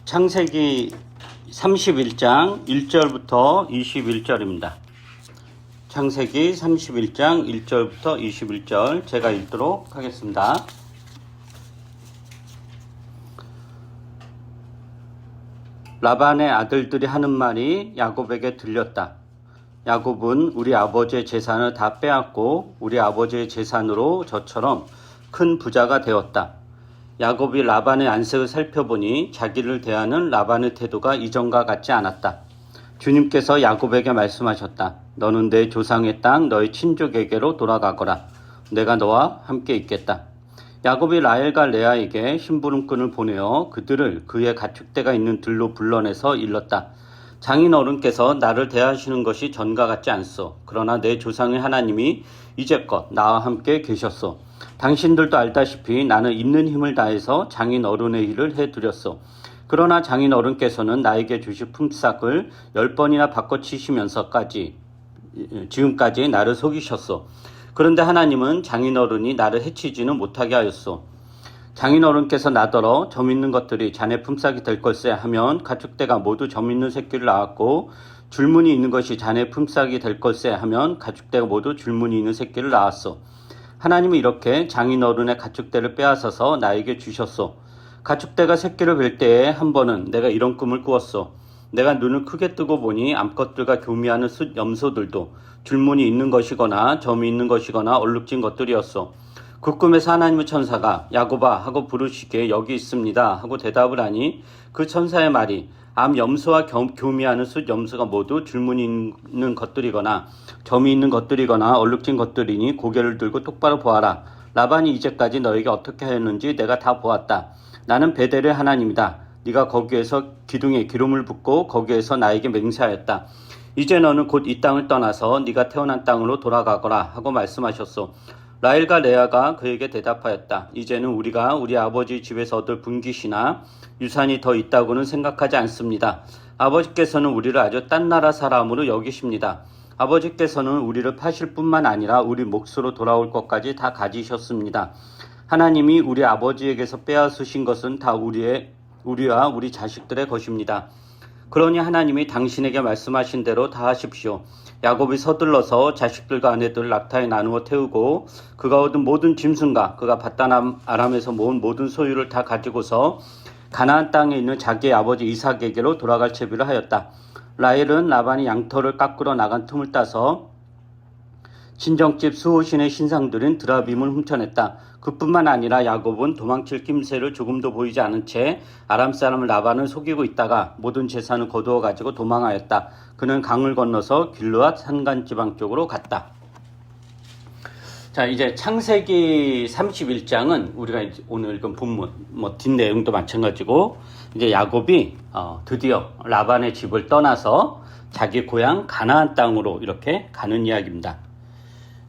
창세기 31장 1절부터 21절입니다. 창세기 31장 1절부터 21절 제가 읽도록 하겠습니다. 라반의 아들들이 하는 말이 야곱에게 들렸다. 야곱은 우리 아버지의 재산을 다 빼앗고 우리 아버지의 재산으로 저처럼 큰 부자가 되었다. 야곱이 라반의 안색을 살펴보니 자기를 대하는 라반의 태도가 이전과 같지 않았다. 주님께서 야곱에게 말씀하셨다. 너는 내 조상의 땅 너희 친족에게로 돌아가거라. 내가 너와 함께 있겠다. 야곱이 라헬과 레아에게 심부름꾼을 보내어 그들을 그의 가축대가 있는 들로 불러내서 일렀다. 장인 어른께서 나를 대하시는 것이 전과 같지 않소. 그러나 내 조상의 하나님이 이제껏 나와 함께 계셨소. 당신들도 알다시피 나는 있는 힘을 다해서 장인 어른의 일을 해드렸소. 그러나 장인 어른께서는 나에게 주실 품삯을 10번이나 바꿔치시면서까지 지금까지 나를 속이셨소. 그런데 하나님은 장인 어른이 나를 해치지는 못하게 하였소. 장인 어른께서 나더러 점 있는 것들이 자네 품삯이 될 걸세 하면 가축대가 모두 점 있는 새끼를 낳았고 줄무늬 있는 것이 자네 품삯이 될 걸세 하면 가축대가 모두 줄무늬 있는 새끼를 낳았소. 하나님은 이렇게 장인 어른의 가축대를 빼앗아서 나에게 주셨소. 가축대가 새끼를 뵐 때에 한 번은 내가 이런 꿈을 꾸었소. 내가 눈을 크게 뜨고 보니 암컷들과 교미하는 숫 염소들도 줄무늬 있는 것이거나 점이 있는 것이거나 얼룩진 것들이었소. 그 꿈에서 하나님의 천사가 야곱아 하고 부르시기에 여기 있습니다 하고 대답을 하니 그 천사의 말이 암 염소와 교미하는 숫 염소가 모두 줄무늬 있는 것들이거나 점이 있는 것들이거나 얼룩진 것들이니 고개를 들고 똑바로 보아라. 라반이 이제까지 너에게 어떻게 하였는지 내가 다 보았다. 나는 베델의 하나님이다. 네가 거기에서 기둥에 기름을 붓고 거기에서 나에게 맹세하였다. 이제 너는 곧 이 땅을 떠나서 네가 태어난 땅으로 돌아가거라 하고 말씀하셨소. 라헬과 레아가 그에게 대답하였다. 이제는 우리가 우리 아버지 집에서 얻을 분깃이나 유산이 더 있다고는 생각하지 않습니다. 아버지께서는 우리를 아주 딴 나라 사람으로 여기십니다. 아버지께서는 우리를 파실 뿐만 아니라 우리 몫으로 돌아올 것까지 다 가지셨습니다. 하나님이 우리 아버지에게서 빼앗으신 것은 다 우리와 우리 자식들의 것입니다. 그러니 하나님이 당신에게 말씀하신 대로 다 하십시오. 야곱이 서둘러서 자식들과 아내들을 낙타에 나누어 태우고 그가 얻은 모든 짐승과 그가 바단 아람에서 모은 모든 소유를 다 가지고서 가나안 땅에 있는 자기의 아버지 이삭에게로 돌아갈 채비를 하였다. 라헬은 라반이 양털을 깎으러 나간 틈을 따서 친정집 수호신의 신상들인 드라빔을 훔쳐냈다. 그뿐만 아니라 야곱은 도망칠 낌새를 조금도 보이지 않은 채 아람 사람 라반을 속이고 있다가 모든 재산을 거두어 가지고 도망하였다. 그는 강을 건너서 길르앗 산간지방 쪽으로 갔다. 자, 이제 창세기 31장은 우리가 이제 오늘 읽은 본문 뒷내용도 마찬가지고 이제 야곱이 드디어 라반의 집을 떠나서 자기 고향 가나안 땅으로 이렇게 가는 이야기입니다.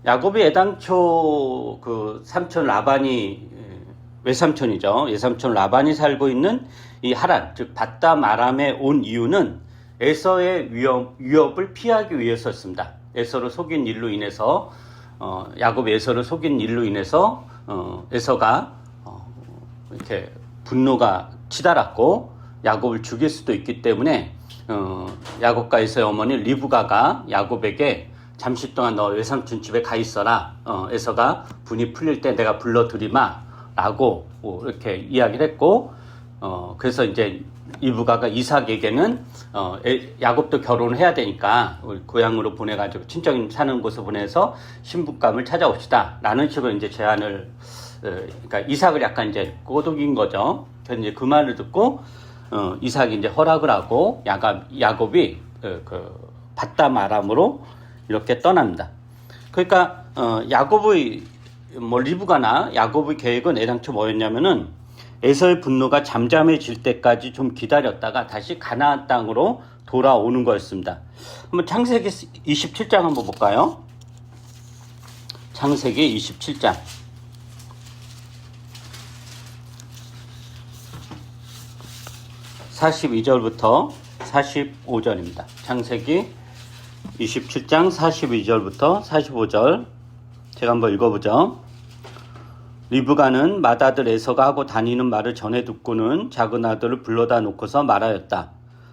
야곱이 애당초 그 삼촌 라반이 외삼촌이죠. 외삼촌 라반이 살고 있는 이 하란, 즉 바담 아람에 온 이유는 에서의 위협을 피하기 위해서였습니다. 에서를 속인 일로 인해서 야곱이 에서를 속인 일로 인해서 에서가 이렇게 분노가 치달았고 야곱을 죽일 수도 있기 때문에 야곱과 에서의 어머니 리브가가 야곱에게 잠시 동안 너 외삼촌 집에 가 있어라. 에서가 분이 풀릴 때 내가 불러들이마 라고 이렇게 이야기를 했고 그래서 이제 리브가가 이삭에게는 야곱도 결혼을 해야 되니까 고향으로 보내가지고 친척이 사는 곳에 보내서 신부감을 찾아옵시다 라는 식으로 이제 제안을 그러니까 이삭을 약간 이제 꼬드긴 거죠. 그래서 이제 그 말을 듣고 이삭이 이제 허락을 하고 야곱이 그 바담 아람으로 이렇게 떠납니다. 그러니까 야곱의 리브가나 야곱의 계획은 애당초 뭐였냐면은 에서의 분노가 잠잠해질 때까지 좀 기다렸다가 다시 가나안 땅으로 돌아오는 거였습니다. 한번 창세기 27장 한번 볼까요? 창세기 27장 42절부터 45절입니다. 창세기 27장 42절부터 45절 제가 한번 읽어보죠. 리브가는 맏아들 에서가 하고 다니는 말을 전해 듣고는 작은 아들을 불러다 놓고서 말하였다.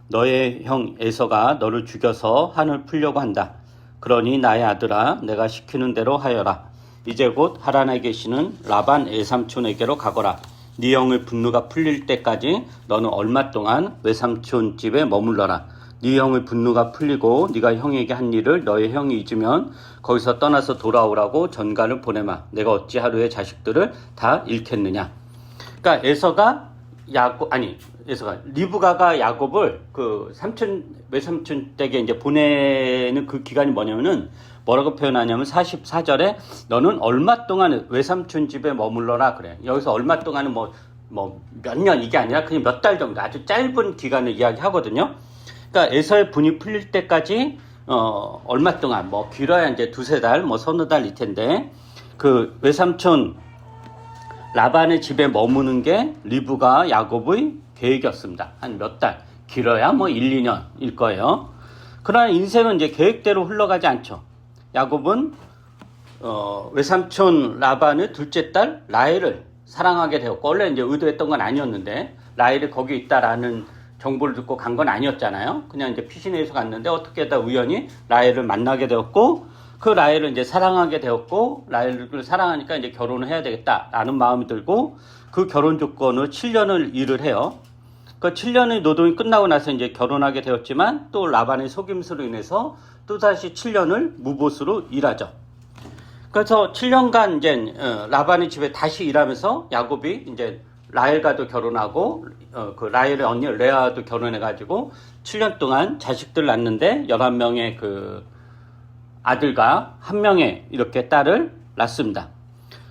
너의 형 에서가 너를 죽여서 한을 풀려고 한다. 그러니 나의 아들아, 내가 시키는 대로 하여라. 이제 곧 하란에 계시는 라반 외삼촌에게로 가거라. 네 형의 분노가 풀릴 때까지 너는 얼마 동안 외삼촌 집에 머물러라. 네 형의 분노가 풀리고 네가 형에게 한 일을 너의 형이 잊으면 거기서 떠나서 돌아오라고 전가를 보내마. 내가 어찌 하루에 자식들을 다 잃겠느냐. 그러니까 리브가가 야곱을 그 외삼촌 댁에 이제 보내는 그 기간이 뭐냐면은 뭐라고 표현하냐면 44절에 너는 얼마 동안 외삼촌 집에 머물러라 그래. 여기서 얼마 동안은 뭐 몇 년 이게 아니라 그냥 몇 달 정도 아주 짧은 기간을 이야기하거든요. 그러니까 에서의 분이 풀릴 때까지 얼마 동안 뭐 길어야 이제 두세 달 뭐 서너 달일 텐데 그 외삼촌 라반의 집에 머무는 게 리브가 야곱의 계획이었습니다. 한 몇 달, 길어야 뭐 1, 2년일 거예요. 그러나 인생은 이제 계획대로 흘러가지 않죠. 야곱은 외삼촌 라반의 둘째 딸 라헬을 사랑하게 되었고, 원래 이제 의도했던 건 아니었는데 라헬이 거기 있다라는 정보를 듣고 간 건 아니었잖아요. 그냥 이제 피신해서 갔는데 어떻게 하다 우연히 라헬을 만나게 되었고, 그 라헬을 이제 사랑하게 되었고, 라헬을 사랑하니까 이제 결혼을 해야 되겠다라는 마음이 들고, 그 결혼 조건을 7년을 일을 해요. 그 7년의 노동이 끝나고 나서 이제 결혼하게 되었지만, 또 라반의 속임수로 인해서 또다시 7년을 무보수로 일하죠. 그래서 7년간 이제 라반의 집에 다시 일하면서 야곱이 이제 라헬과도 결혼하고 그 라헬의 언니 레아도 결혼해가지고 7년 동안 자식들 낳는데 11명의 그 아들과 1명의 이렇게 딸을 낳습니다.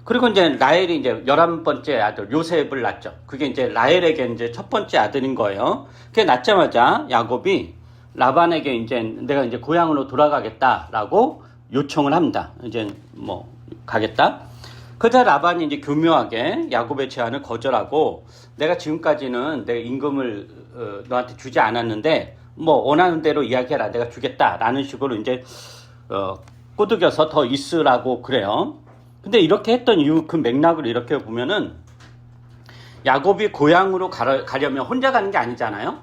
그리고 이제 라헬이 이제 11번째 아들 요셉을 낳죠. 그게 이제 라헬에게 이제 첫 번째 아들인 거예요. 그게 낳자마자 야곱이 라반에게 이제 내가 이제 고향으로 돌아가겠다라고 요청을 합니다. 이제 뭐 가겠다. 그러자 라반이 이제 교묘하게 야곱의 제안을 거절하고 내가 지금까지는 내가 임금을 너한테 주지 않았는데 뭐 원하는 대로 이야기해라. 내가 주겠다라는 식으로 이제 꼬드겨서 더 있으라고 그래요. 근데 이렇게 했던 이유 그 맥락을 이렇게 보면은 야곱이 고향으로 가려면 혼자 가는 게 아니잖아요.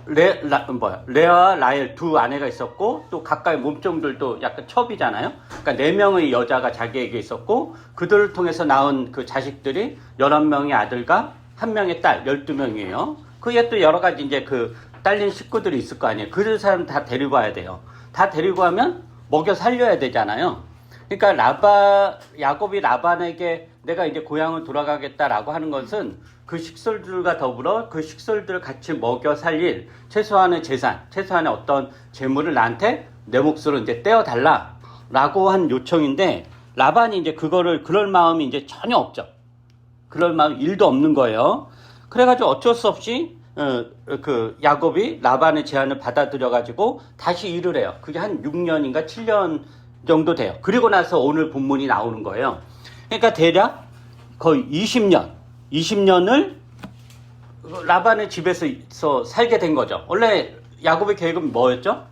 레아와 라헬 두 아내가 있었고 또 각각의 몸종들도 약간 첩이잖아요. 그러니까 4명의 여자가 자기에게 있었고 그들을 통해서 낳은 그 자식들이 11명의 아들과 1명의 딸 12명이에요. 그에 또 여러 가지 이제 그 딸린 식구들이 있을 거 아니에요. 그 사람 다 데리고 와야 돼요. 다 데리고 하면 먹여 살려야 되잖아요. 그러니까 야곱이 라반에게 내가 이제 고향을 돌아가겠다라고 하는 것은 그 식솔들과 더불어 그 식솔들을 같이 먹여 살릴 최소한의 재산, 최소한의 어떤 재물을 나한테 내 몫으로 이제 떼어달라라고 한 요청인데 라반이 이제 그럴 마음이 이제 전혀 없죠. 그럴 마음 1도 없는 거예요. 그래가지고 어쩔 수 없이 그 야곱이 라반의 제안을 받아들여가지고 다시 일을 해요. 그게 한 6년인가 7년 정도 돼요. 그리고 나서 오늘 본문이 나오는 거예요. 그러니까 대략 거의 20년을 라반의 집에서 살게 된 거죠. 원래 야곱의 계획은 뭐였죠?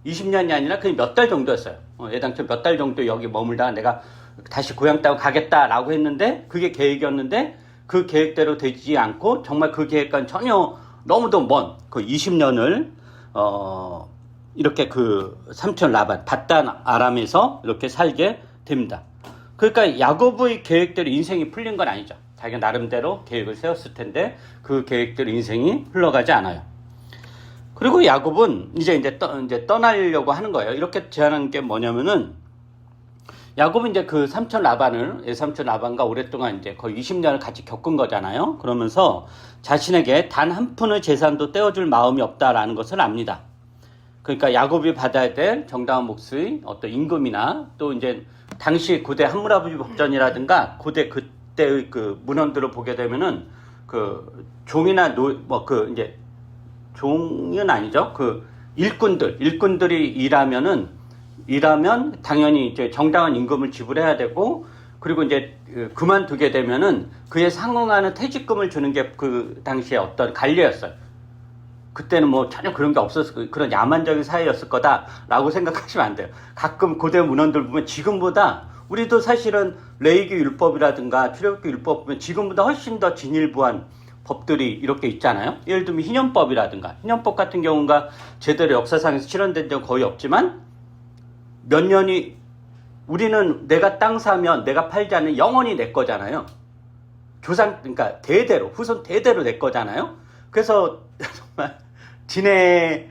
20년이 아니라 그냥 몇 달 정도였어요. 예당초 몇 달 정도 여기 머물다가 내가 다시 고향 따고 가겠다라고 했는데 그게 계획이었는데 그 계획대로 되지 않고 정말 그 계획과는 전혀 너무도 먼 그 20년을 이렇게 그 삼촌 라반 밧단 아람에서 이렇게 살게 됩니다. 그러니까 야곱의 계획대로 인생이 풀린 건 아니죠. 자기가 나름대로 계획을 세웠을 텐데 그 계획대로 인생이 흘러가지 않아요. 그리고 야곱은 이제 떠나려고 하는 거예요. 이렇게 제안한 게 뭐냐면은 야곱은 이제 그 외삼촌 라반과 오랫동안 이제 거의 20년을 같이 겪은 거잖아요. 그러면서 자신에게 단 한 푼의 재산도 떼어줄 마음이 없다라는 것을 압니다. 그러니까 야곱이 받아야 될 정당한 몫의 어떤 임금이나 또 이제 당시 고대 함무라비 법전이라든가 그때의 그 문헌들을 보게 되면은 그 종이나 이제 종은 아니죠. 그 일꾼들이 일하면 당연히 이제 정당한 임금을 지불해야 되고 그리고 이제 그만두게 되면은 그에 상응하는 퇴직금을 주는 게 그 당시에 어떤 관례였어요. 그때는 뭐 전혀 그런 게 없었을 그런 야만적인 사회였을 거다라고 생각하시면 안 돼요. 가끔 고대 문헌들 보면 지금보다 우리도 사실은 레위기 율법이라든가 출애굽기 율법 보면 지금보다 훨씬 더 진일보한 법들이 이렇게 있잖아요. 예를 들면 희년법이라든가, 희년법 같은 경우가 제대로 역사상에서 실현된 적은 거의 없지만 몇 년이, 우리는 내가 땅 사면 내가 팔지 않는 영원히 내 거잖아요. 조상, 그러니까 대대로, 후손 대대로 내 거잖아요. 그래서 정말 진해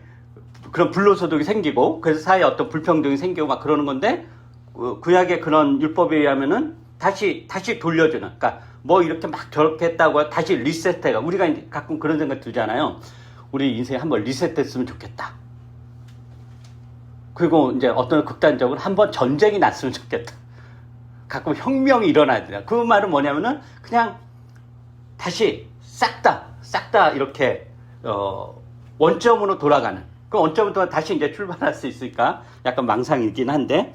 그런 불로소득이 생기고, 그래서 사회에 어떤 불평등이 생기고 막 그러는 건데, 구약의 그런 율법에 의하면은 다시 돌려주는, 그러니까 뭐 이렇게 막 저렇게 했다고 다시 리셋해가, 우리가 이제 가끔 그런 생각 들잖아요. 우리 인생에 한번 리셋됐으면 좋겠다. 그리고 이제 어떤 극단적으로 한번 전쟁이 났으면 좋겠다. 가끔 혁명이 일어나야 된다. 그 말은 뭐냐면은 그냥 다시 싹 다 이렇게 원점으로 돌아가는. 그 원점으로 다시 이제 출발할 수 있을까? 약간 망상이긴 한데,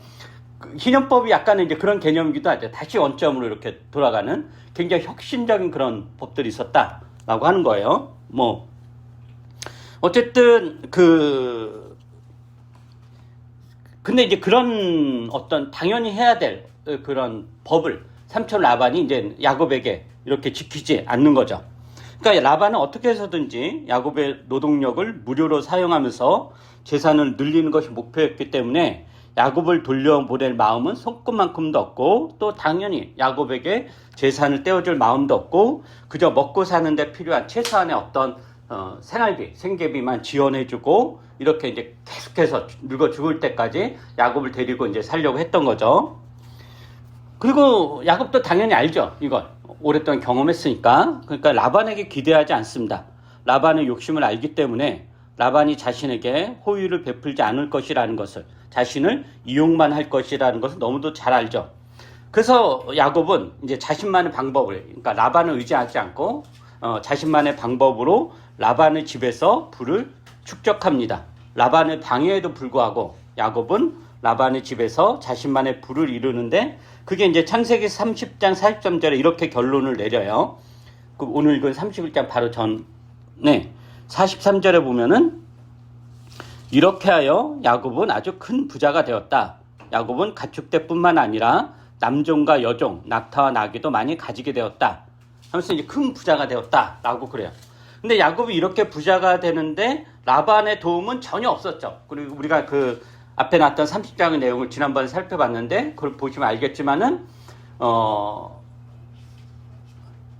희년법이 약간은 이제 그런 개념이기도 하죠. 다시 원점으로 이렇게 돌아가는 굉장히 혁신적인 그런 법들이 있었다라고 하는 거예요. 뭐 어쨌든 근데 이제 그런 어떤 당연히 해야 될 그런 법을 삼촌 라반이 이제 야곱에게 이렇게 지키지 않는 거죠. 그러니까 라반은 어떻게 해서든지 야곱의 노동력을 무료로 사용하면서 재산을 늘리는 것이 목표였기 때문에 야곱을 돌려보낼 마음은 손끝만큼도 없고, 또 당연히 야곱에게 재산을 떼어줄 마음도 없고, 그저 먹고 사는데 필요한 최소한의 어떤 생활비, 생계비만 지원해주고 이렇게 이제 계속해서 늙어 죽을 때까지 야곱을 데리고 이제 살려고 했던 거죠. 그리고 야곱도 당연히 알죠, 이걸 오랫동안 경험했으니까. 그러니까 라반에게 기대하지 않습니다. 라반의 욕심을 알기 때문에 라반이 자신에게 호의를 베풀지 않을 것이라는 것을, 자신을 이용만 할 것이라는 것을 너무도 잘 알죠. 그래서 야곱은 이제 자신만의 방법을, 그러니까 라반을 의지하지 않고 자신만의 방법으로 라반의 집에서 부를 축적합니다. 라반의 방해에도 불구하고 야곱은 라반의 집에서 자신만의 부를 이루는데, 그게 이제 창세기 30장 43절에 이렇게 결론을 내려요. 오늘 읽은 31장 바로 전에 43절에 보면은 이렇게 하여 야곱은 아주 큰 부자가 되었다. 야곱은 가축대뿐만 아니라 남종과 여종, 낙타와 나귀도 많이 가지게 되었다. 하면서 이제 큰 부자가 되었다라고 그래요. 근데 야곱이 이렇게 부자가 되는데 라반의 도움은 전혀 없었죠. 그리고 우리가 그 앞에 나왔던 30장의 내용을 지난번에 살펴봤는데, 그걸 보시면 알겠지만은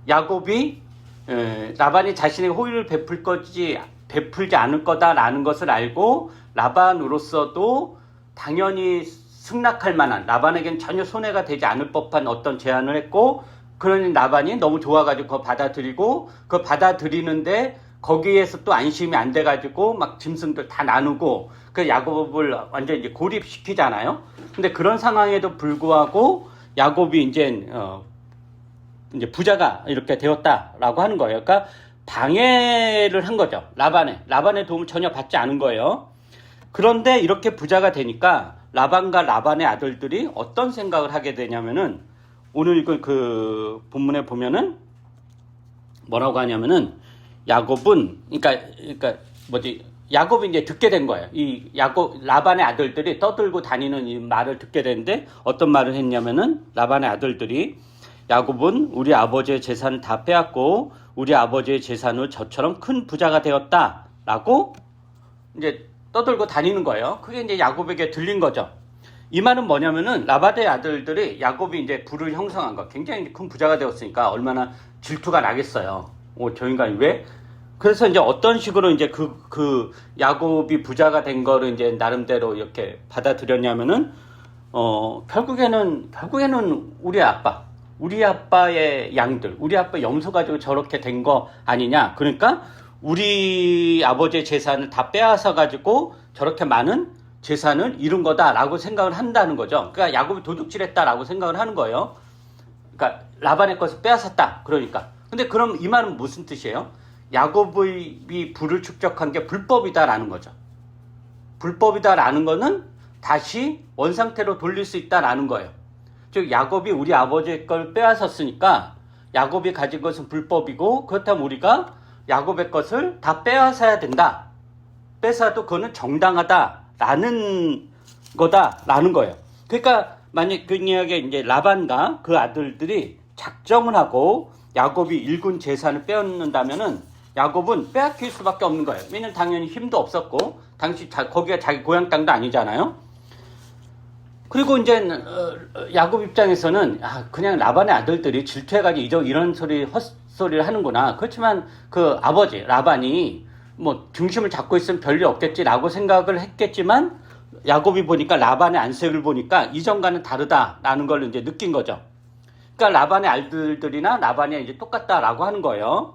야곱이 라반이 자신의 호의를 베풀지 않을 거다라는 것을 알고, 라반으로서도 당연히 승낙할 만한, 라반에겐 전혀 손해가 되지 않을 법한 어떤 제안을 했고, 그러니 라반이 너무 좋아가지고 그거 받아들이고, 그거 받아들이는데 거기에서 또 안심이 안 돼가지고 막 짐승들 다 나누고, 그 야곱을 완전 이제 고립시키잖아요. 근데 그런 상황에도 불구하고 야곱이 이제 부자가 이렇게 되었다라고 하는 거예요. 그러니까 방해를 한 거죠. 라반의 도움을 전혀 받지 않은 거예요. 그런데 이렇게 부자가 되니까 라반과 라반의 아들들이 어떤 생각을 하게 되냐면은, 오늘 그 본문에 보면은 뭐라고 하냐면은, 야곱은 야곱이 이제 듣게 된 거예요. 이 라반의 아들들이 떠들고 다니는 이 말을 듣게 됐는데, 어떤 말을 했냐면은, 라반의 아들들이 야곱은 우리 아버지의 재산을 다 빼앗고 우리 아버지의 재산으로 저처럼 큰 부자가 되었다라고 이제 떠들고 다니는 거예요. 그게 이제 야곱에게 들린 거죠. 이 말은 뭐냐면은, 라반의 아들들이 야곱이 이제 부를 형성한 거, 굉장히 큰 부자가 되었으니까 얼마나 질투가 나겠어요. 저 인간이 왜? 그래서 이제 어떤 식으로 이제 그 야곱이 부자가 된 거를 이제 나름대로 이렇게 받아들였냐면은, 결국에는 우리 아빠의 양들, 우리 아빠 염소 가지고 저렇게 된 거 아니냐. 그러니까 우리 아버지의 재산을 다 빼앗아 가지고 저렇게 많은 재산을 잃은 거다라고 생각을 한다는 거죠. 그러니까 야곱이 도둑질했다라고 생각을 하는 거예요. 그러니까 라반의 것을 빼앗았다. 그러니까. 근데 그럼 이 말은 무슨 뜻이에요? 야곱이 부를 축적한 게 불법이다라는 거죠. 불법이다라는 거는 다시 원상태로 돌릴 수 있다라는 거예요. 즉 야곱이 우리 아버지의 걸 빼앗았으니까 야곱이 가진 것은 불법이고, 그렇다면 우리가 야곱의 것을 다 빼앗아야 된다. 뺏어도 그거는 정당하다라는 거다라는 거예요. 그러니까 만약에 이제 라반과 그 아들들이 작정을 하고 야곱이 일군 재산을 빼앗는다면은 야곱은 빼앗길 수밖에 없는 거예요. 왜냐면 당연히 힘도 없었고 거기가 자기 고향 땅도 아니잖아요. 그리고 이제 야곱 입장에서는 그냥 라반의 아들들이 질투해가지고 이런 헛소리를 하는구나. 그렇지만 그 아버지 라반이 뭐 중심을 잡고 있으면 별일 없겠지라고 생각을 했겠지만 야곱이 보니까 라반의 안색을 보니까 이전과는 다르다라는 걸 이제 느낀 거죠. 그러니까 라반의 아들들이나 라반이 이제 똑같다라고 하는 거예요.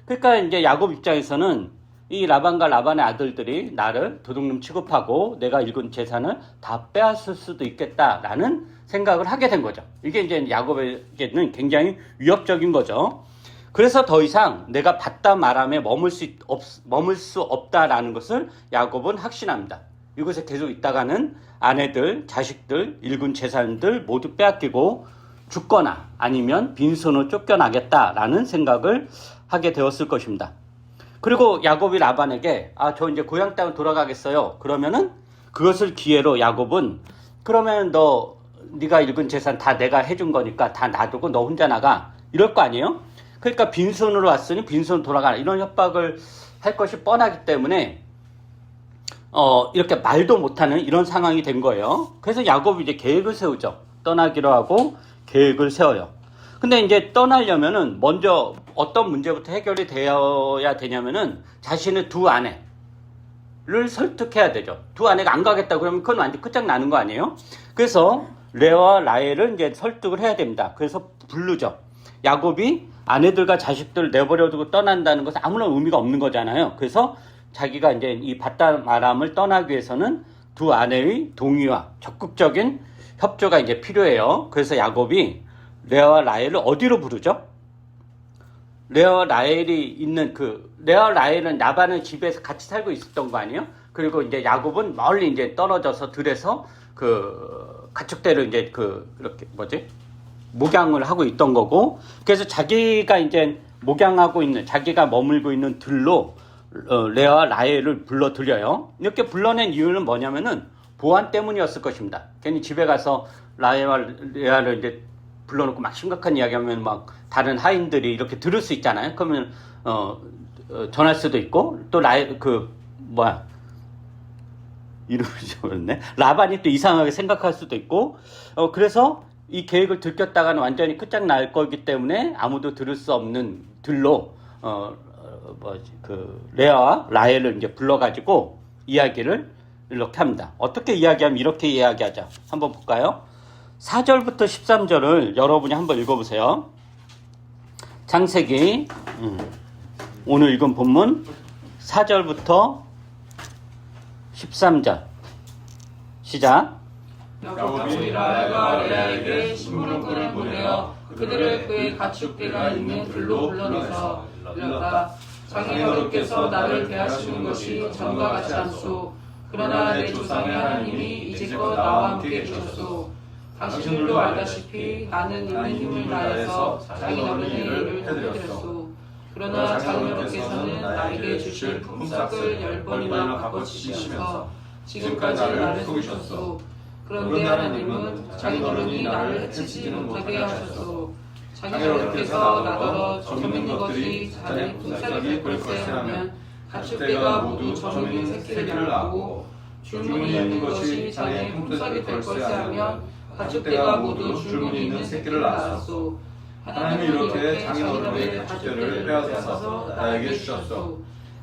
그러니까 이제 야곱 입장에서는 이 라반과 라반의 아들들이 나를 도둑놈 취급하고 내가 일군 재산을 다 빼앗을 수도 있겠다라는 생각을 하게 된 거죠. 이게 이제 야곱에게는 굉장히 위협적인 거죠. 그래서 더 이상 내가 바다마람에 머물 수 없다라는 것을 야곱은 확신합니다. 이곳에 계속 있다가는 아내들, 자식들, 일군 재산들 모두 빼앗기고 죽거나 아니면 빈손으로 쫓겨나겠다라는 생각을 하게 되었을 것입니다. 그리고 야곱이 라반에게 저 이제 고향 땅으로 돌아가겠어요. 그러면은 그것을 기회로 야곱은 그러면 네가 일군 재산 다 내가 해준 거니까 다 놔두고 너 혼자 나가 이럴 거 아니에요? 그러니까 빈손으로 왔으니 빈손 돌아가라 이런 협박을 할 것이 뻔하기 때문에 이렇게 말도 못하는 이런 상황이 된 거예요. 그래서 야곱이 이제 계획을 세우죠. 떠나기로 하고 계획을 세워요. 근데 이제 떠나려면은 먼저 어떤 문제부터 해결이 되어야 되냐면은 자신의 두 아내를 설득해야 되죠. 두 아내가 안 가겠다 그러면 그건 완전 끝장나는 거 아니에요? 그래서 레아와 라헬을 이제 설득을 해야 됩니다. 그래서 부르죠. 야곱이 아내들과 자식들을 내버려두고 떠난다는 것은 아무런 의미가 없는 거잖아요. 그래서 자기가 이제 이 바다마람을 떠나기 위해서는 두 아내의 동의와 적극적인 협조가 이제 필요해요. 그래서 야곱이 레아와 라헬을 어디로 부르죠? 레아와 라헬이 있는 레아와 라헬은 라반의 집에서 같이 살고 있었던 거 아니에요? 그리고 이제 야곱은 멀리 이제 떨어져서 들에서 가축대를 이제 이렇게 목양을 하고 있던 거고, 그래서 자기가 이제 목양하고 있는, 자기가 머물고 있는 들로 레아와 라헬을 불러들여요. 이렇게 불러낸 이유는 뭐냐면은 보안 때문이었을 것입니다. 괜히 집에 가서 라헬과 레아를 이제 불러놓고 막 심각한 이야기하면 막 다른 하인들이 이렇게 들을 수 있잖아요. 그러면 전할 수도 있고 또 이름이 잊어버렸네. 라반이 또 이상하게 생각할 수도 있고 그래서 이 계획을 들켰다가는 완전히 끝장날 거기 때문에 아무도 들을 수 없는 들로 레아와 라헬을 이제 불러가지고 이야기를 이렇게 합니다. 어떻게 이야기하면 이렇게 이야기하자. 한번 볼까요? 4절부터 13절을 여러분이 한번 읽어보세요. 창세기 오늘 읽은 본문 4절부터 13절 시작. 야곱이 라헬과 레아에게 심부름꾼을 보내어 그들을 그의 가축대가 있는 들로 불러내서 일렀다. 장인어른께서 나를 대하시는 것이 전과 같지 않소. 그러나 내 조상의 하나님이 이제껏 나와 함께 계셨소. 당신들도 알다시피 나는 있는 힘을 다해서 장인어른의 일을 해드렸소. 그러나 장인어른께서는 나에게 주신 품삯을 10번이나 바꿔주시면서 지금까지 나를 속이셨소. 그런데 하나님은 장인어른이 나를 해치지는 못하게 하셨소. 장인어른께서 나더러 점 있는 것들이 자네 품삯이 될 것이라면 가축대가 모두 점 있는 새끼를 낳고 줄무늬 있는 것이 자네 품삯이 될 것이라면 가축대가 모두 줄무늬 있는 새끼를 낳았소. 하나님이 이렇게 장인어른의 가축대를 빼앗아서 나에게 주셨소.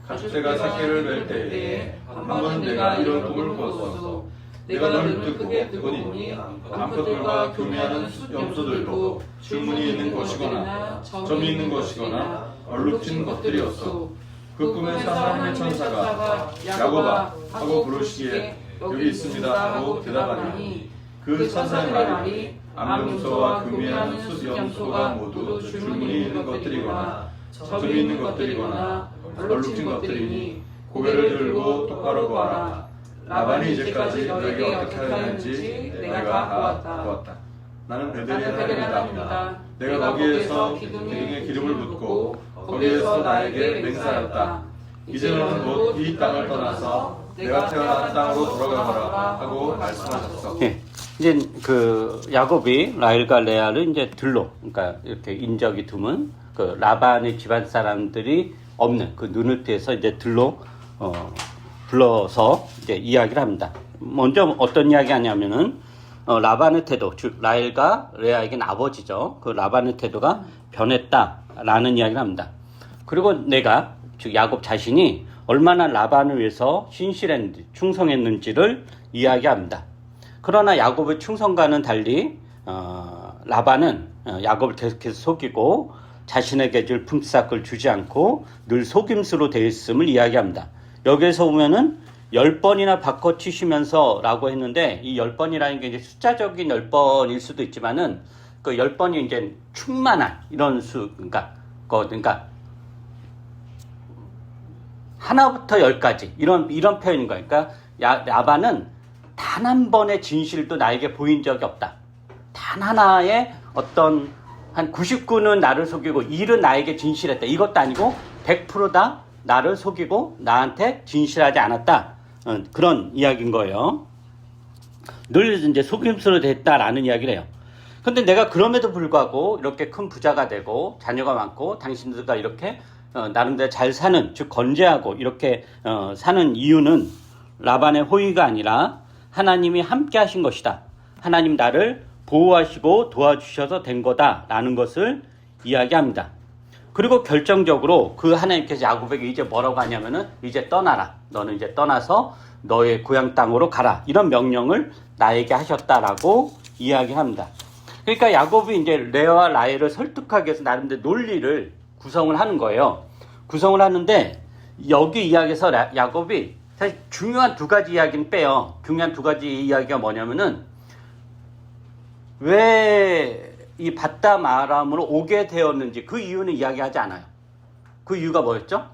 가축대가 새끼를 낼 때에 한 번은 내가 이런 꿈을 꾸었소. 내가 너를 듣고 보니 암컷들과 교미하는 염소들도 줄무늬 있는 것이거나 점이 있는 것이거나 얼룩진 것들이었소. 그 꿈에서 하나님의 천사가 야곱아 하고 부르시기에 여기 있습니다 하고 대답하니 그 천사의 말이 암염소와 교미하는 숫염소가 모두 줄무늬 있는 것들이거나 점이 있는 것들이거나 얼룩진 것들이니 고개를 들고 똑바로 보아라. 라반이 이제까지 너에게 어떻게 하였는지 내가 보았다. 나는 베델의 하나님이다. 내가 거기에서 기둥에 기름을 붓고 거기에서 나에게 맹세하였다. 이제 너는 곧 이 땅을 떠나서 내가 태어난 땅으로 돌아가거라 하고 말씀하셨어. 이제 그 야곱이 라헬과 레아를 이제 들로, 그러니까 이렇게 인적이 드문 그 라반의 집안 사람들이 없는 그 눈을 피해서 이제 들로 불러서 이제 이야기를 합니다. 먼저 어떤 이야기 하냐면은 라반의 태도, 즉 라헬과 레아에겐 아버지죠. 그 라반의 태도가 변했다라는 이야기를 합니다. 그리고 내가, 즉 야곱 자신이 얼마나 라반을 위해서 신실했는지, 충성했는지를 이야기합니다. 그러나 야곱의 충성과는 달리 라반은 야곱을 계속해서 속이고 자신에게 줄 품삯을 주지 않고 늘 속임수로 되어 있음을 이야기합니다. 여기에서 보면은 10번이나 바꿔치시면서 라고 했는데, 이 10번이라는 게 이제 숫자적인 10번일 수도 있지만은 그 10번이 이제 충만한 이런 수, 그러니까 하나부터 10까지 이런 표현인 거예요. 그러니까 라반은 단 한 번의 진실도 나에게 보인 적이 없다. 단 하나의 어떤 한 99는 나를 속이고 1은 나에게 진실했다. 이것도 아니고 100%다 나를 속이고 나한테 진실하지 않았다. 그런 이야기인 거예요. 늘 이제 속임수로 됐다라는 이야기를 해요. 근데 내가 그럼에도 불구하고 이렇게 큰 부자가 되고 자녀가 많고 당신들과 이렇게 나름대로 잘 사는, 즉 건재하고 이렇게 사는 이유는 라반의 호의가 아니라 하나님이 함께 하신 것이다. 하나님 나를 보호하시고 도와주셔서 된 거다라는 것을 이야기합니다. 그리고 결정적으로 그 하나님께서 야곱에게 이제 뭐라고 하냐면은 이제 떠나라. 너는 이제 떠나서 너의 고향 땅으로 가라. 이런 명령을 나에게 하셨다라고 이야기합니다. 그러니까 야곱이 이제 레아와 라헬을 설득하기 위해서 나름대로 논리를 구성을 하는 거예요. 구성을 하는데 여기 이야기에서 야곱이 사실 중요한 두 가지 이야기는 빼요. 중요한 두 가지 이야기가 뭐냐면은 왜 이 바담 아람으로 오게 되었는지 그 이유는 이야기하지 않아요. 그 이유가 뭐였죠?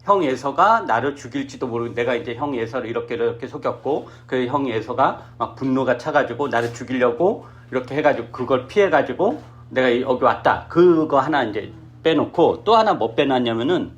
형 에서가 나를 죽일지도 모르고 내가 이제 형 에서를 이렇게 속였고 그 형 에서가 막 분노가 차가지고 나를 죽이려고 이렇게 해가지고 그걸 피해가지고 내가 여기 왔다. 그거 하나 이제 빼놓고 또 하나 뭐 빼놨냐면은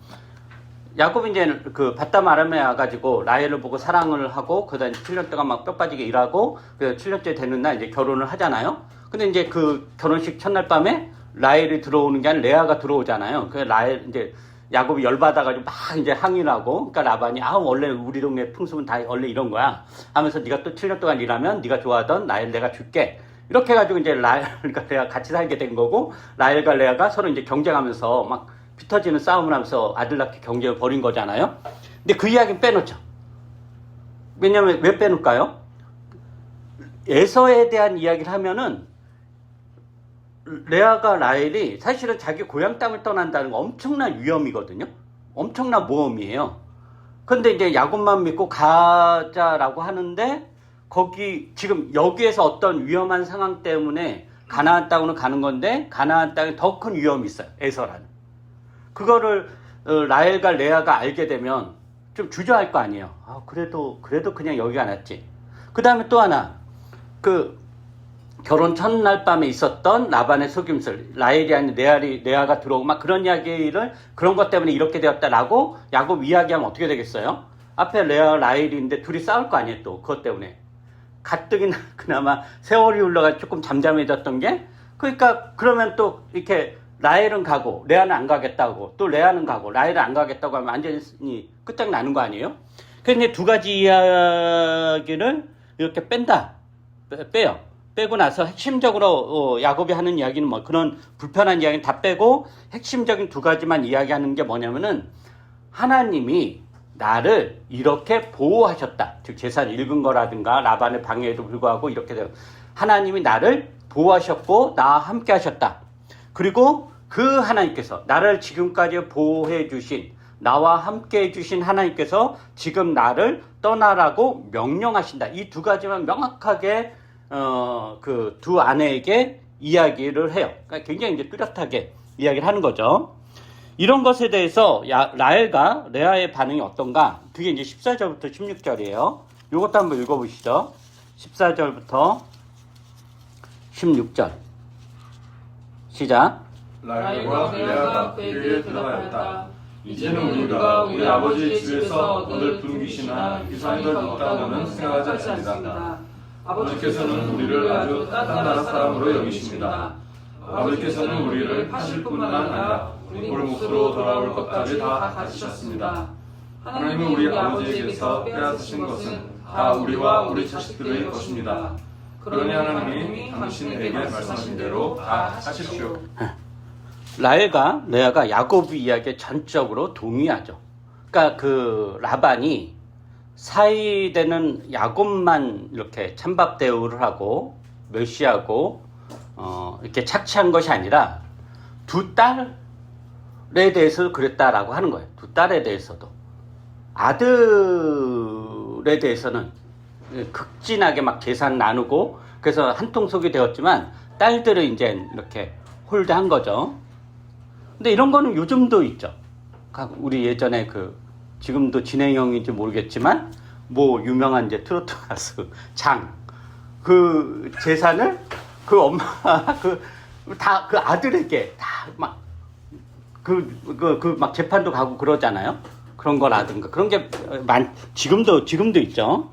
야곱이 이제 그 바담 아람에 와가지고 라헬을 보고 사랑을 하고 그다음에 7년 동안 막 뼈 빠지게 일하고 그 7년째 되는 날 이제 결혼을 하잖아요. 근데 이제 그 결혼식 첫날 밤에 라헬이 들어오는 게 아니라 레아가 들어오잖아요. 그 라헬 이제 야곱이 열받아가지고 막 이제 항의를 하고, 그러니까 라반이 원래 우리 동네 풍습은 다 원래 이런 거야 하면서 네가 또 7년 동안 일하면 네가 좋아하던 라헬 내가 줄게. 이렇게 해가지고 이제 라헬과 레아 같이 살게 된 거고, 라헬과 레아가 서로 이제 경쟁하면서 막 피 터지는 싸움을 하면서 아들 낳기 경쟁을 벌인 거잖아요. 근데 그 이야기는 빼놓죠. 왜냐면 왜 빼놓을까요? 에서에 대한 이야기를 하면은 레아가 라헬이 사실은 자기 고향 땅을 떠난다는 거 엄청난 위험이거든요. 엄청난 모험이에요. 근데 이제 야곱만 믿고 가자라고 하는데 거기 지금 여기에서 어떤 위험한 상황 때문에 가나안 땅으로 가는 건데 가나안 땅에 더 큰 위험이 있어요. 에서라는. 그거를 라헬과 레아가 알게 되면 좀 주저할 거 아니에요. 그래도 그냥 여기가 낫지. 그 다음에 또 하나, 그 결혼 첫날 밤에 있었던 라반의 속임술, 라헬이 아닌 레아가 들어오고 막 그런 이야기를, 그런 것 때문에 이렇게 되었다라고 야곱 이야기하면 어떻게 되겠어요? 앞에 레아 라헬인데 둘이 싸울 거 아니에요. 또 그것 때문에 가뜩이나 그나마 세월이 흘러가 조금 잠잠해졌던 게, 그러니까 그러면 또 이렇게 라헬은 가고 레아는 안 가겠다고, 또 레아는 가고 라헬은 안 가겠다고 하면 완전히 끝장나는 거 아니에요? 그래서 이제 두 가지 이야기를 이렇게 빼요. 빼고 나서 핵심적으로 야곱이 하는 이야기는 뭐 그런 불편한 이야기는 다 빼고 핵심적인 두 가지만 이야기하는 게 뭐냐면은 하나님이 나를 이렇게 보호하셨다. 즉 재산 읽은 거라든가 라반의 방해에도 불구하고 이렇게 돼요. 하나님이 나를 보호하셨고 나와 함께 하셨다. 그리고 그 하나님께서 나를 지금까지 보호해 주신, 나와 함께 해주신 하나님께서 지금 나를 떠나라고 명령하신다. 이 두 가지만 명확하게 그 두 아내에게 이야기를 해요. 그러니까 굉장히 이제 뚜렷하게 이야기를 하는 거죠. 이런 것에 대해서 라헬과 레아의 반응이 어떤가? 그게 이제 14절부터 16절이에요. 이것도 한번 읽어보시죠. 14절부터 16절. 시작. 라헬과 레아가 그에게 대답하였다. 이제는 우리가 우리 아버지의 집에서 너를 굶기시나 이상이 더 있다고는 생각하지 않습니다. 아버지께서는 우리를 아주 딴 나라 사람으로 여기십니다. 아버지께서는 우리를 파실 뿐만 아니라 우리 몫으로 돌아올 것까지 다 가지셨습니다. 하나님은 우리 아버지에게서 빼앗으신 것은 다 우리와 우리 자식들의 것입니다. 그러니 하나님이 당신에게 말씀하신 대로 다 하십시오. 라헬과 레아가 야곱 이야기에 전적으로 동의하죠. 그러니까 그 라반이 사이되는 야곱만 이렇게 찬밥 대우를 하고 멸시하고 이렇게 착취한 것이 아니라 두 딸에 대해서 그랬다라고 하는 거예요. 두 딸에 대해서도. 아들에 대해서는 극진하게 막 재산 나누고 그래서 한통속이 되었지만 딸들은 이제 이렇게 홀대한 거죠. 근데 이런 거는 요즘도 있죠. 우리 예전에 지금도 진행형인지 모르겠지만 뭐 유명한 이제 트로트 가수 그 재산을 그 엄마 다 그 아들에게 다 막 막 재판도 가고 그러잖아요. 그런 거라든가 그런 게 지금도 있죠.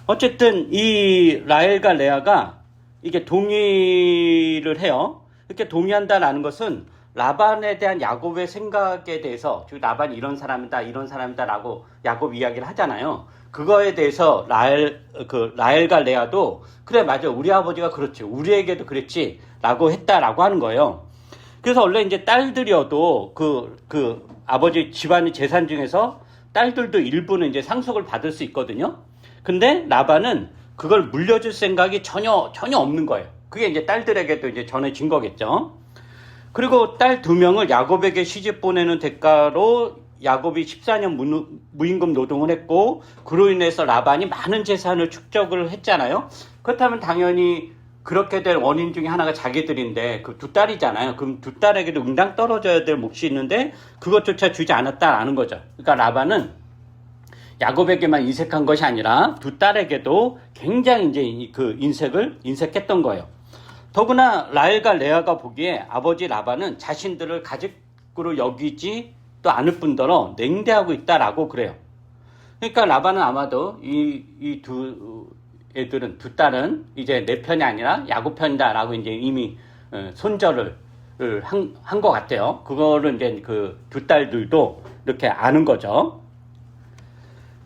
어쨌든 이 라헬과 레아가 이게 동의를 해요. 이렇게 동의한다라는 것은 라반에 대한 야곱의 생각에 대해서 즉 라반이 이런 사람이다라고 야곱 이야기를 하잖아요. 그거에 대해서 라헬과 레아도 그래 맞아 우리 아버지가 그렇지 우리에게도 그랬지라고 했다라고 하는 거예요. 그래서 원래 이제 딸들이어도 그 아버지 집안의 재산 중에서 딸들도 일부는 이제 상속을 받을 수 있거든요. 근데 라반은 그걸 물려줄 생각이 전혀 없는 거예요. 그게 이제 딸들에게도 이제 전해진 거겠죠. 그리고 딸 2명을 야곱에게 시집 보내는 대가로 야곱이 14년 무임금 노동을 했고 그로 인해서 라반이 많은 재산을 축적을 했잖아요. 그렇다면 당연히 그렇게 될 원인 중에 하나가 자기들인데 그 두 딸이잖아요. 그럼 두 딸에게도 응당 떨어져야 될 몫이 있는데 그것조차 주지 않았다라는 거죠. 그러니까 라반은 야곱에게만 인색한 것이 아니라 두 딸에게도 굉장히 이제 그 인색했던 거예요. 더구나 라헬과 레아가 보기에 아버지 라반은 자신들을 가족으로 여기지 또 않을 뿐더러 냉대하고 있다라고 그래요. 그러니까 라반은 아마도 이 두 애들은 두 딸은 이제 내 편이 아니라 야곱 편이다라고 이제 이미 손절을 한 것 같아요. 그거를 이제 그 두 딸들도 이렇게 아는 거죠.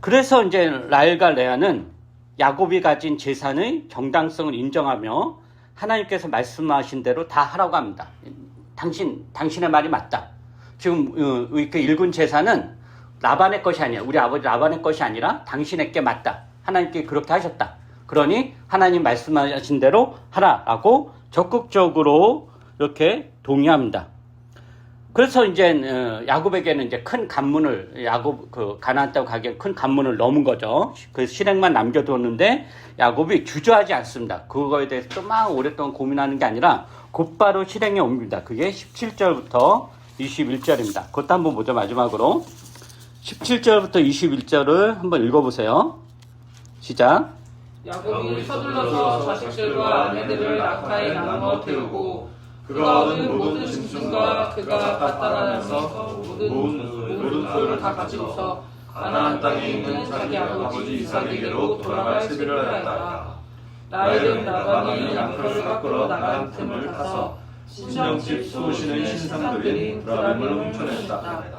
그래서 이제 라헬과 레아는 야곱이 가진 재산의 정당성을 인정하며 하나님께서 말씀하신 대로 다 하라고 합니다. 당신의 말이 맞다. 지금 이렇게 일군 재산은 라반의 것이 아니야. 우리 아버지 라반의 것이 아니라 당신에게 맞다. 하나님께 그렇게 하셨다. 그러니 하나님 말씀하신 대로 하라라고 적극적으로 이렇게 동의합니다. 그래서 이제 야곱에게는 이제 큰 간문을 가나안 땅 가기에 큰 간문을 넘은 거죠. 그 실행만 남겨두었는데 야곱이 주저하지 않습니다. 그거에 대해서 또 막 오랫동안 고민하는 게 아니라 곧바로 실행에 옮깁니다. 그게 17절부터 21절입니다. 그것도 한번 보죠. 마지막으로 17절부터 21절을 한번 읽어보세요. 시작. 야곱이 서둘러서 자식들과 아내들을 낙타에 나누어 태우고 그가 얻은 모든 짐승과 그가 갖다 나면서 모든 소유를 다 가지고서 가나안 땅에 있는 자기 아버지 이삭에게로 돌아갈 채비를 하였다. 라헬은 라반이 양털을 깎으러 나간 틈을 타서 친정집 수호신의 신상들인 브라림을 훔쳐냈다.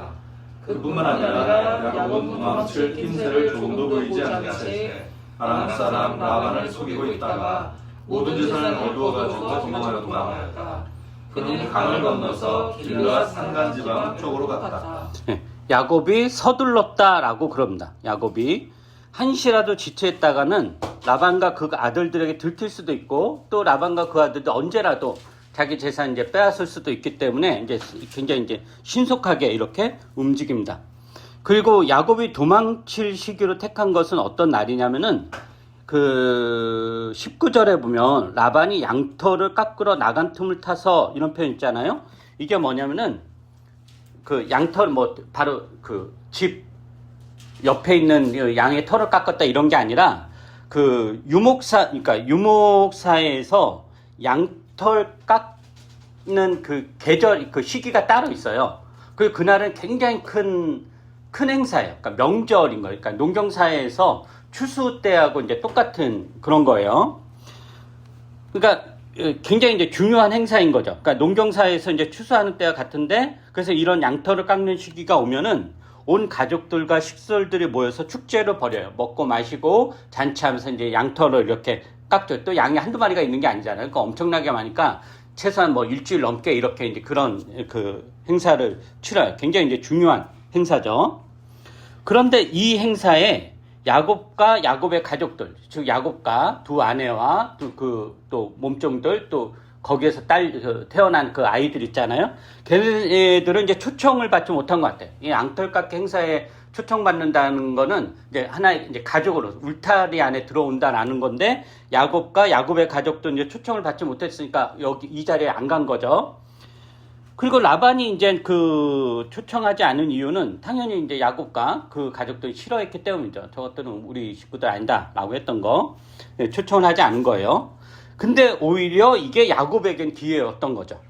그뿐만 아니라 야곱은 도망칠 낌새를 조금도 보이지 않는 채 아람 사람 라반을 속이고 있다가 모든 재산을 어두워가지고 도망하였다. 그는 강을 건너서 길르앗 산간 지방 쪽으로 갔다. 야곱이 서둘렀다라고 그럽니다. 야곱이 한시라도 지체했다가는 라반과 그 아들들에게 들킬 수도 있고 또 라반과 그 아들도 언제라도 자기 재산 이제 빼앗을 수도 있기 때문에 이제 굉장히 이제 신속하게 이렇게 움직입니다. 그리고 야곱이 도망칠 시기로 택한 것은 어떤 날이냐면은 그 19절에 보면 라반이 양털을 깎으러 나간 틈을 타서 이런 표현 있잖아요. 이게 뭐냐면은 그 양털 바로 그 집 옆에 있는 양의 털을 깎았다 이런 게 아니라 그 그러니까 유목사에서 양털 깎는 그 계절 그 시기가 따로 있어요. 그날은 굉장히 큰 큰 행사예요. 그러니까 명절인 거예요. 그러니까 농경사회에서 추수 때하고 이제 똑같은 그런 거예요. 그러니까 굉장히 이제 중요한 행사인 거죠. 그러니까 농경사회에서 이제 추수하는 때와 같은데, 그래서 이런 양털을 깎는 시기가 오면은 온 가족들과 식솔들이 모여서 축제를 벌여요. 먹고 마시고 잔치하면서 이제 양털을 이렇게 깎죠. 또 양이 한두 마리가 있는 게 아니잖아요. 그러니까 엄청나게 많으니까 최소한 뭐 일주일 넘게 이렇게 이제 그런 그 행사를 치러요. 굉장히 이제 중요한 행사죠. 그런데 이 행사에 야곱과 야곱의 가족들, 즉 야곱과 두 아내와 또 몸종들, 또 거기에서 태어난 그 아이들 있잖아요. 걔네들은 이제 초청을 받지 못한 것 같아요. 이 앙털깎이 행사에 초청받는다는 거는 이제 하나의 이제 가족으로 울타리 안에 들어온다라는 건데, 야곱과 야곱의 가족도 이제 초청을 받지 못했으니까 여기 이 자리에 안 간 거죠. 그리고 라반이 이제 그 초청하지 않은 이유는 당연히 이제 야곱과 그 가족들이 싫어했기 때문이죠. 저것들은 우리 식구들 아니다라고 했던 거, 초청을 하지 않은 거예요. 근데 오히려 이게 야곱에겐 기회였던 거죠.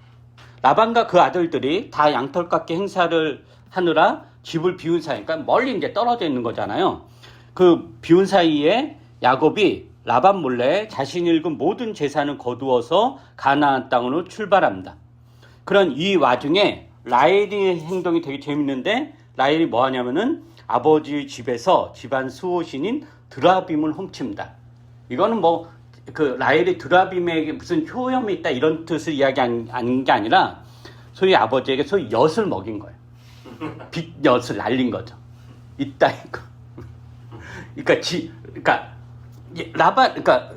라반과 그 아들들이 다 양털깎이 행사를 하느라 집을 비운 사이, 그러니까 멀리 이제 떨어져 있는 거잖아요. 그 비운 사이에 야곱이 라반 몰래 자신이 읽은 모든 재산을 거두어서 가나안 땅으로 출발합니다. 그런 이 와중에 라헬의 행동이 되게 재밌는데, 라헬이 뭐 하냐면은 아버지 집에서 집안 수호신인 드라빔을 훔칩니다. 이거는 뭐 그 라헬이 드라빔에게 무슨 효험이 있다 이런 뜻을 이야기하는 게 아니라 소위 아버지에게 소위 엿을 먹인 거예요. 빚엿을 날린 거죠. 있다 이거. 그러니까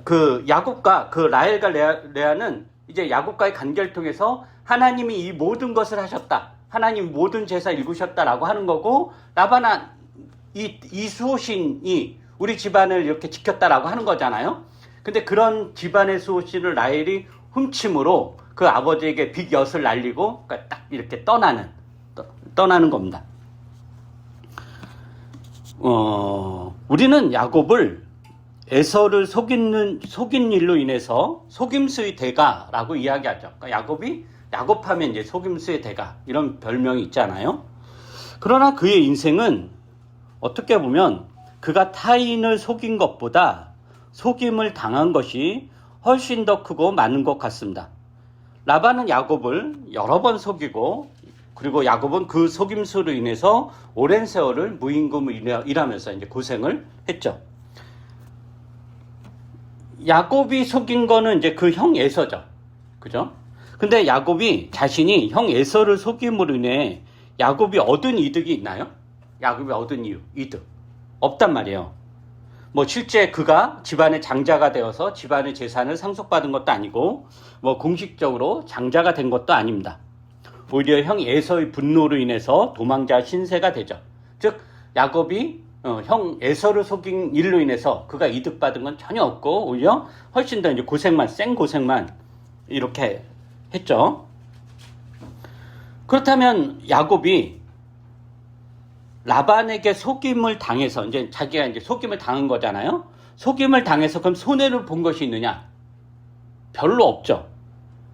그 야곱과 그 라헬과 레아는 이제 야곱과의 관계를 통해서 하나님이 이 모든 것을 하셨다, 하나님이 모든 제사 일구셨다라고 하는 거고, 라반은 이 수호신이 우리 집안을 이렇게 지켰다라고 하는 거잖아요. 근데 그런 집안의 수호신을 라헬이 훔침으로 그 아버지에게 빚엿을 날리고, 그러니까 딱 이렇게 떠나는 겁니다. 우리는 야곱을 에서를 속인 일로 인해서 속임수의 대가라고 이야기하죠. 그러니까 야곱하면 이제 속임수의 대가, 이런 별명이 있잖아요. 그러나 그의 인생은 어떻게 보면 그가 타인을 속인 것보다 속임을 당한 것이 훨씬 더 크고 많은 것 같습니다. 라반은 야곱을 여러 번 속이고, 그리고 야곱은 그 속임수로 인해서 오랜 세월을 무임금을 일하면서 이제 고생을 했죠. 야곱이 속인 거는 이제 그 형 에서죠. 그죠? 근데 야곱이 자신이 형 에서를 속임으로 인해 야곱이 얻은 이득이 있나요? 야곱이 얻은 이득 없단 말이에요. 뭐 실제 그가 집안의 장자가 되어서 집안의 재산을 상속받은 것도 아니고, 뭐 공식적으로 장자가 된 것도 아닙니다. 오히려 형 에서의 분노로 인해서 도망자 신세가 되죠. 즉 야곱이 형 에서를 속인 일로 인해서 그가 이득받은 건 전혀 없고, 오히려 훨씬 더 이제 생고생만 이렇게 했죠. 그렇다면 야곱이 라반에게 속임을 당해서, 이제 자기가 이제 속임을 당한 거잖아요. 속임을 당해서 그럼 손해를 본 것이 있느냐? 별로 없죠.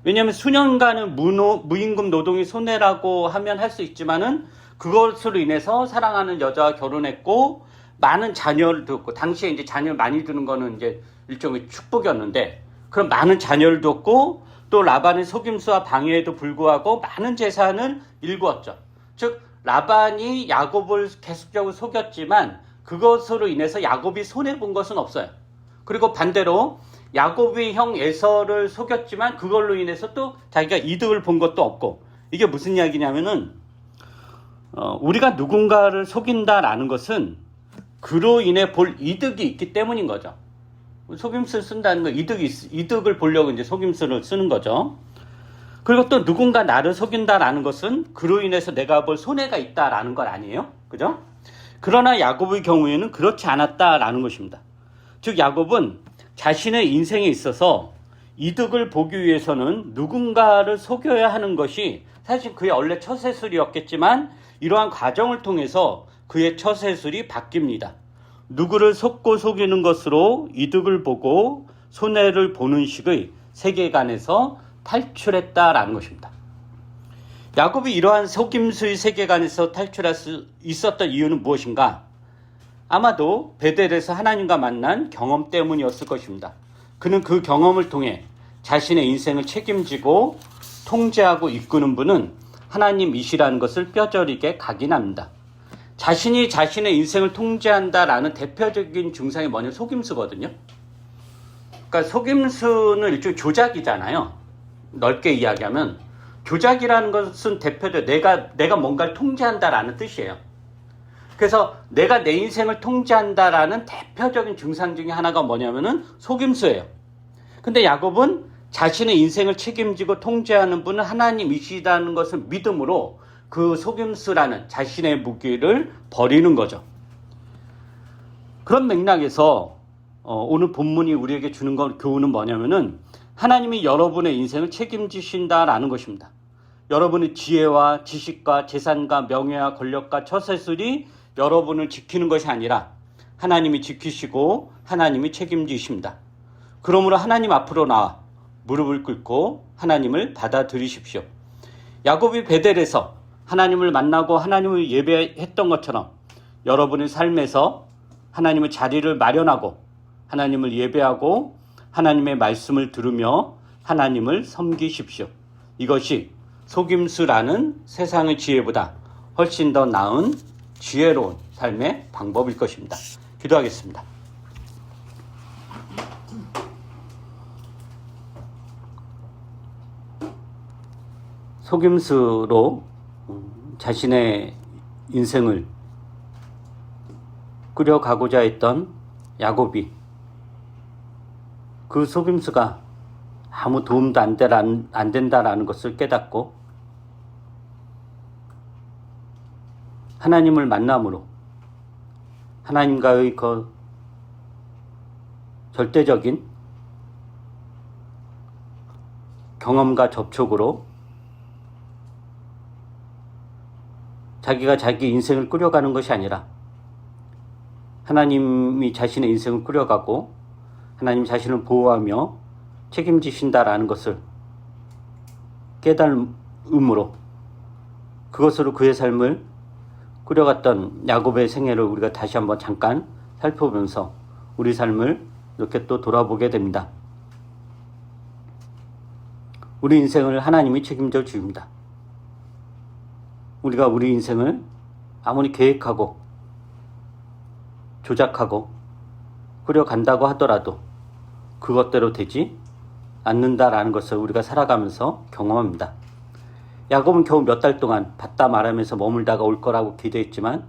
왜냐하면 수년간은 무임금 노동이 손해라고 하면 할 수 있지만은, 그것으로 인해서 사랑하는 여자와 결혼했고 많은 자녀를 뒀고, 당시에 이제 자녀를 많이 두는 거는 이제 일종의 축복이었는데, 그럼 많은 자녀를 뒀고 또 라반의 속임수와 방해에도 불구하고 많은 재산을 일구었죠. 즉 라반이 야곱을 계속적으로 속였지만 그것으로 인해서 야곱이 손해본 것은 없어요. 그리고 반대로 야곱이 형 에서를 속였지만 그걸로 인해서 또 자기가 이득을 본 것도 없고, 이게 무슨 이야기냐면은 우리가 누군가를 속인다라는 것은 그로 인해 볼 이득이 있기 때문인 거죠. 속임수를 쓴다는 건 이득을 보려고 이제 속임수를 쓰는 거죠. 그리고 또 누군가 나를 속인다라는 것은 그로 인해서 내가 볼 손해가 있다라는 건 아니에요. 그죠? 그러나 야곱의 경우에는 그렇지 않았다라는 것입니다. 즉 야곱은 자신의 인생에 있어서 이득을 보기 위해서는 누군가를 속여야 하는 것이 사실 그의 원래 처세술이었겠지만, 이러한 과정을 통해서 그의 처세술이 바뀝니다. 누구를 속고 속이는 것으로 이득을 보고 손해를 보는 식의 세계관에서 탈출했다라는 것입니다. 야곱이 이러한 속임수의 세계관에서 탈출할 수 있었던 이유는 무엇인가? 아마도 베델에서 하나님과 만난 경험 때문이었을 것입니다. 그는 그 경험을 통해 자신의 인생을 책임지고 통제하고 이끄는 분은 하나님이시라는 것을 뼈저리게 각인합니다. 자신이 자신의 인생을 통제한다라는 대표적인 증상이 뭐냐면 속임수거든요. 그러니까 속임수는 일종의 조작이잖아요. 넓게 이야기하면 조작이라는 것은 대표적으로 내가 뭔가를 통제한다라는 뜻이에요. 그래서 내가 내 인생을 통제한다라는 대표적인 증상 중에 하나가 뭐냐면은 속임수예요. 근데 야곱은 자신의 인생을 책임지고 통제하는 분은 하나님이시라는 것을 믿음으로 그 속임수라는 자신의 무기를 버리는 거죠. 그런 맥락에서 오늘 본문이 우리에게 주는 교훈은 뭐냐면은 하나님이 여러분의 인생을 책임지신다라는 것입니다. 여러분의 지혜와 지식과 재산과 명예와 권력과 처세술이 여러분을 지키는 것이 아니라 하나님이 지키시고 하나님이 책임지십니다. 그러므로 하나님 앞으로 나와 무릎을 꿇고 하나님을 받아들이십시오. 야곱이 베델에서 하나님을 만나고 하나님을 예배했던 것처럼 여러분의 삶에서 하나님의 자리를 마련하고 하나님을 예배하고 하나님의 말씀을 들으며 하나님을 섬기십시오. 이것이 속임수라는 세상의 지혜보다 훨씬 더 나은 지혜로운 삶의 방법일 것입니다. 기도하겠습니다. 속임수로 자신의 인생을 꾸려가고자 했던 야곱이 그 속임수가 아무 도움도 안 된다라는 것을 깨닫고 하나님을 만남으로 하나님과의 그 절대적인 경험과 접촉으로 자기가 자기 인생을 꾸려가는 것이 아니라 하나님이 자신의 인생을 꾸려가고 하나님 자신을 보호하며 책임지신다라는 것을 깨달음으로 그것으로 그의 삶을 꾸려갔던 야곱의 생애를 우리가 다시 한번 잠깐 살펴보면서 우리 삶을 이렇게 또 돌아보게 됩니다. 우리 인생을 하나님이 책임져 주십니다. 우리가 우리 인생을 아무리 계획하고 조작하고 꾸려간다고 하더라도 그것대로 되지 않는다라는 것을 우리가 살아가면서 경험합니다. 야곱은 겨우 몇 달 동안 바다 말하면서 머물다가 올 거라고 기대했지만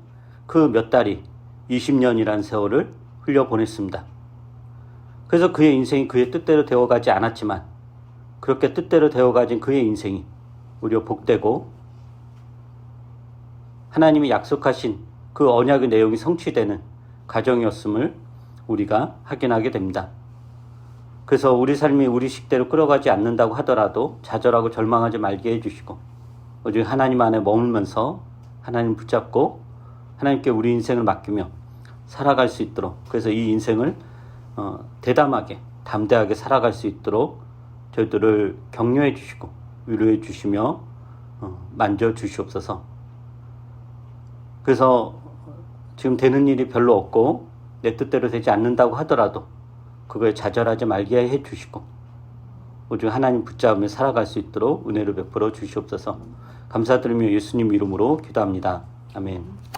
그 몇 달이 20년이라는 세월을 흘려보냈습니다. 그래서 그의 인생이 그의 뜻대로 되어가지 않았지만 그렇게 뜻대로 되어가진 그의 인생이 오히려 복되고 하나님이 약속하신 그 언약의 내용이 성취되는 가정이었음을 우리가 확인하게 됩니다. 그래서 우리 삶이 우리 식대로 끌어가지 않는다고 하더라도 좌절하고 절망하지 말게 해주시고 오직 하나님 안에 머물면서 하나님 붙잡고 하나님께 우리 인생을 맡기며 살아갈 수 있도록 그래서 이 인생을 대담하게 담대하게 살아갈 수 있도록 저희들을 격려해 주시고 위로해 주시며 만져 주시옵소서. 그래서 지금 되는 일이 별로 없고 내 뜻대로 되지 않는다고 하더라도 그거에 좌절하지 말게 해 주시고 오직 하나님 붙잡으며 살아갈 수 있도록 은혜를 베풀어 주시옵소서. 감사드리며 예수님 이름으로 기도합니다. 아멘.